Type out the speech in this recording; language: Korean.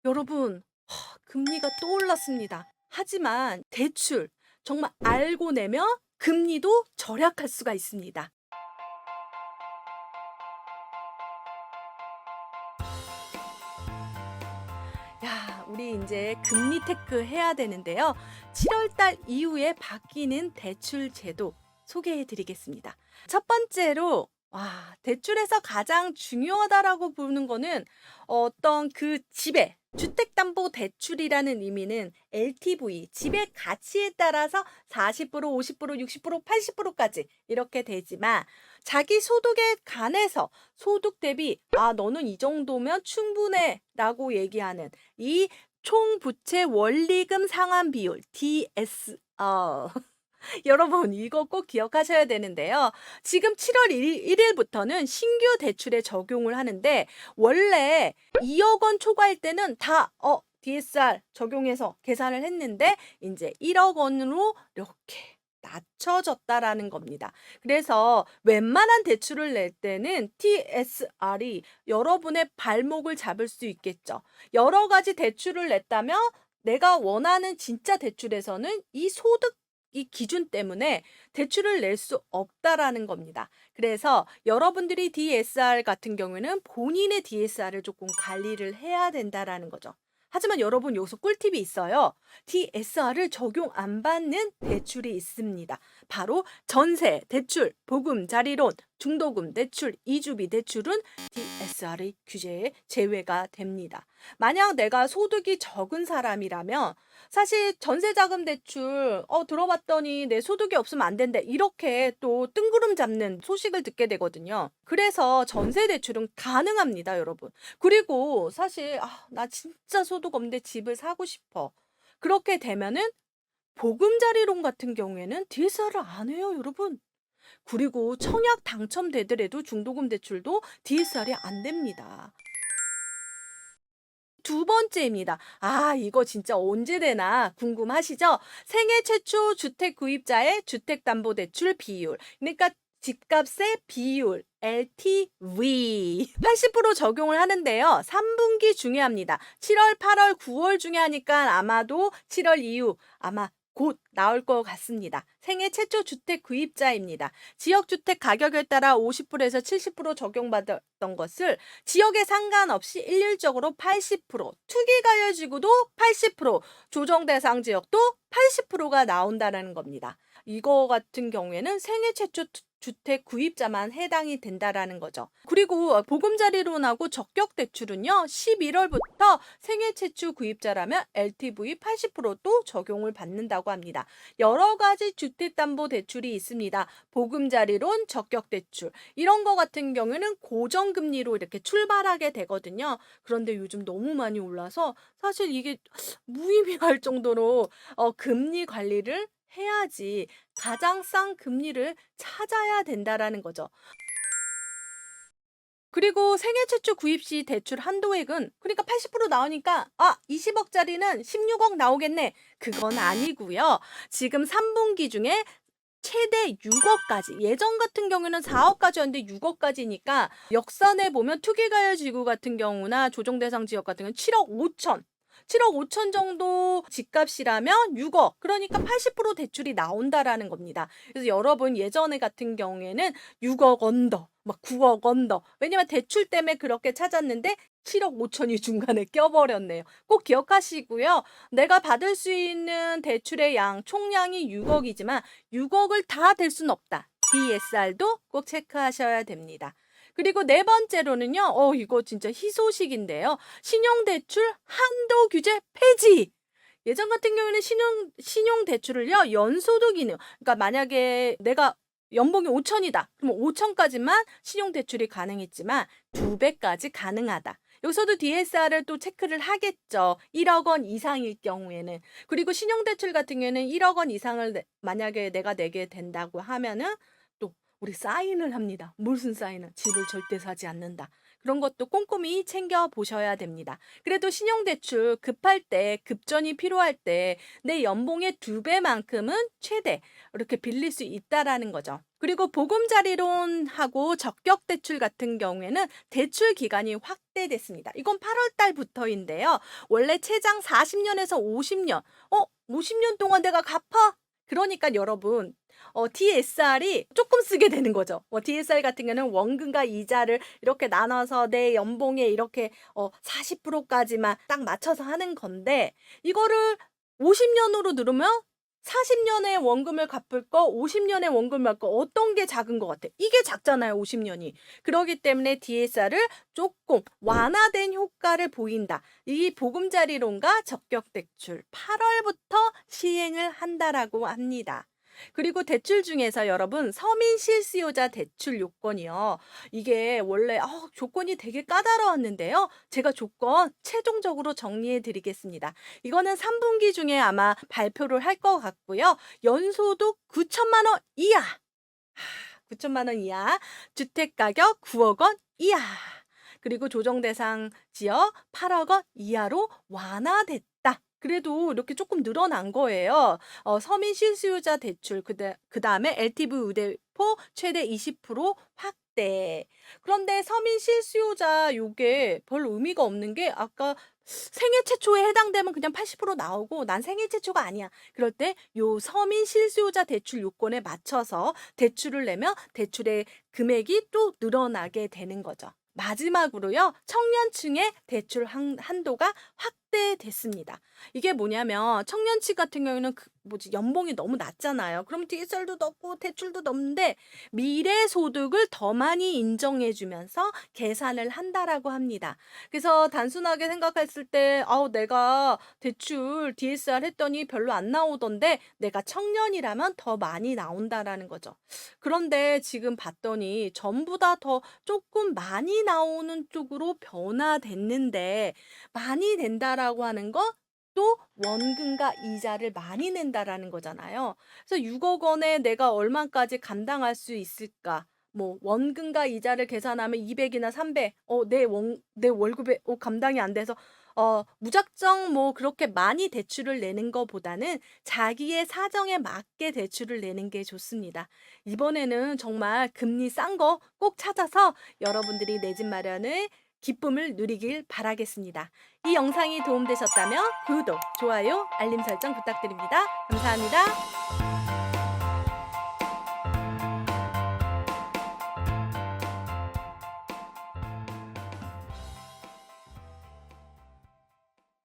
여러분, 금리가 또 올랐습니다. 하지만 대출 정말 알고 내면 금리도 절약할 수가 있습니다. 야, 우리 이제 금리 테크 해야 되는데요. 7월 달 이후에 바뀌는 대출 제도 소개해 드리겠습니다. 첫 번째로 대출에서 가장 중요하다라고 보는 거는 어떤 그 집에 주택담보대출이라는 의미는 LTV, 집의 가치에 따라서 40%, 50%, 60%, 80%까지 이렇게 되지만 자기 소득에 관해서 소득 대비 너는 이 정도면 충분해라고 얘기하는 이 총부채 원리금 상환 비율 DSR. 여러분 이거 꼭 기억하셔야 되는데요. 지금 7월 1일부터는 신규 대출에 적용을 하는데 원래 2억 원 초과일 때는 다 DSR 적용해서 계산을 했는데 이제 1억 원으로 이렇게 낮춰졌다라는 겁니다. 그래서 웬만한 대출을 낼 때는 TSR이 여러분의 발목을 잡을 수 있겠죠. 여러 가지 대출을 냈다면 내가 원하는 진짜 대출에서는 이 소득 이 기준 때문에 대출을 낼 수 없다라는 겁니다. 그래서 여러분들이 DSR 같은 경우에는 본인의 DSR을 조금 관리를 해야 된다라는 거죠. 하지만 여러분 여기서 꿀팁이 있어요. DSR을 적용 안 받는 대출이 있습니다. 바로 전세, 대출, 보금자리론, 중도금 대출, 이주비 대출은 DSR 규제에 제외가 됩니다. 만약 내가 소득이 적은 사람이라면 사실 전세자금 대출 들어봤더니 내 소득이 없으면 안 된대. 이렇게 또 뜬구름 잡는 소식을 듣게 되거든요. 그래서 전세 대출은 가능합니다, 여러분. 그리고 사실 나 진짜 소득 없는데 집을 사고 싶어. 그렇게 되면은 보금자리론 같은 경우에는 DSR을 안 해요, 여러분. 그리고 청약 당첨되더라도 중도금 대출도 DSR이 안 됩니다. 두 번째입니다. 이거 진짜 언제 되나 궁금하시죠? 생애 최초 주택 구입자의 주택담보대출 비율. 그러니까 집값의 비율, LTV. 80% 적용을 하는데요. 3분기 중요합니다. 7월, 8월, 9월 중요하니까 아마도 7월 이후 아마 곧 나올 것 같습니다. 생애 최초 주택 구입자입니다. 지역주택 가격에 따라 50%에서 70% 적용받았던 것을 지역에 상관없이 일률적으로 80%, 투기가열지구도 80%, 조정대상 지역도 80%가 나온다는 겁니다. 이거 같은 경우에는 생애 최초 주택 구입자만 해당이 된다라는 거죠. 그리고 보금자리론하고 적격대출은요. 11월부터 생애 최초 구입자라면 LTV 80%도 적용을 받는다고 합니다. 여러 가지 주택담보대출이 있습니다. 보금자리론, 적격대출 이런 거 같은 경우에는 고정금리로 이렇게 출발하게 되거든요. 그런데 요즘 너무 많이 올라서 사실 이게 무의미할 정도로 금리 관리를 해야지 가장 싼 금리를 찾아야 된다라는 거죠. 그리고 생애 최초 구입 시 대출 한도액은 그러니까 80% 나오니까 20억짜리는 16억 나오겠네. 그건 아니고요. 지금 3분기 중에 최대 6억까지 예전 같은 경우에는 4억까지였는데 6억까지니까 역산해 보면 투기가열 지구 같은 경우나 조정대상 지역 같은 경우는 7억 5천 7억 5천 정도 집값이라면 6억. 그러니까 80% 대출이 나온다라는 겁니다. 그래서 여러분 예전에 같은 경우에는 6억 언더, 막 9억 언더. 왜냐면 대출 때문에 그렇게 찾았는데 7억 5천이 중간에 껴버렸네요. 꼭 기억하시고요. 내가 받을 수 있는 대출의 양, 총량이 6억이지만 6억을 다 댈 수는 없다. DSR도 꼭 체크하셔야 됩니다. 그리고 네 번째로는요. 이거 진짜 희소식인데요. 신용대출 한도 규제 폐지. 예전 같은 경우에는 신용대출을요. 연소득이네요. 그러니까 만약에 내가 연봉이 5천이다. 그러면 5천까지만 신용대출이 가능했지만 2배까지 가능하다. 여기서도 DSR을 또 체크를 하겠죠. 1억 원 이상일 경우에는. 그리고 신용대출 같은 경우에는 1억 원 이상을 만약에 내가 내게 된다고 하면은 또 우리 사인을 합니다. 무슨 사인을? 집을 절대 사지 않는다. 그런 것도 꼼꼼히 챙겨 보셔야 됩니다. 그래도 신용대출 급할 때, 급전이 필요할 때 내 연봉의 2배만큼은 최대 이렇게 빌릴 수 있다라는 거죠. 그리고 보금자리론하고 적격대출 같은 경우에는 대출 기간이 확대됐습니다. 이건 8월 달부터인데요. 원래 최장 40년에서 50년, 50년 동안 내가 갚아? 그러니까 여러분, DSR이 조금 쓰게 되는 거죠. DSR 같은 경우는 원금과 이자를 이렇게 나눠서 내 연봉에 이렇게 40%까지만 딱 맞춰서 하는 건데, 이거를 50년으로 늘으면 40년의 원금을 갚을 거, 50년의 원금을 갚을 거, 어떤 게 작은 것 같아? 이게 작잖아요, 50년이. 그렇기 때문에 DSR을 조금 완화된 효과를 보인다. 이 보금자리론과 적격대출 8월부터 시행을 한다라고 합니다. 그리고 대출 중에서 여러분, 서민 실수요자 대출 요건이요. 이게 원래 조건이 되게 까다로웠는데요. 제가 조건 최종적으로 정리해 드리겠습니다. 이거는 3분기 중에 아마 발표를 할 것 같고요. 연소득 9천만 원 이하. 9천만 원 이하. 주택 가격 9억 원 이하. 그리고 조정 대상 지역 8억 원 이하로 완화됐다. 그래도 이렇게 조금 늘어난 거예요. 서민 실수요자 대출, 그다음에 LTV 우대포 최대 20% 확대. 그런데 서민 실수요자 요게 별 의미가 없는 게, 아까 생애 최초에 해당되면 그냥 80% 나오고 난 생애 최초가 아니야. 그럴 때 요 서민 실수요자 대출 요건에 맞춰서 대출을 내면 대출의 금액이 또 늘어나게 되는 거죠. 마지막으로요, 청년층의 대출 한도가 확대됐습니다. 이게 뭐냐면, 청년층 같은 경우에는 연봉이 너무 낮잖아요. 그럼 DSR도 높고 대출도 높은데 미래 소득을 더 많이 인정해주면서 계산을 한다라고 합니다. 그래서 단순하게 생각했을 때, 내가 대출 DSR 했더니 별로 안 나오던데 내가 청년이라면 더 많이 나온다라는 거죠. 그런데 지금 봤더니 전부 다 더 조금 많이 나오는 쪽으로 변화됐는데, 많이 낸다라고 하는 거 또 원금과 이자를 많이 낸다라는 거잖아요. 그래서 6억 원에 내가 얼마까지 감당할 수 있을까? 뭐 원금과 이자를 계산하면 200이나 300, 내 월급에 감당이 안 돼서 무작정 뭐 그렇게 많이 대출을 내는 것보다는 자기의 사정에 맞게 대출을 내는 게 좋습니다. 이번에는 정말 금리 싼 거 꼭 찾아서 여러분들이 내 집 마련을 기쁨을 누리길 바라겠습니다. 이 영상이 도움되셨다면 구독, 좋아요, 알림 설정 부탁드립니다. 감사합니다.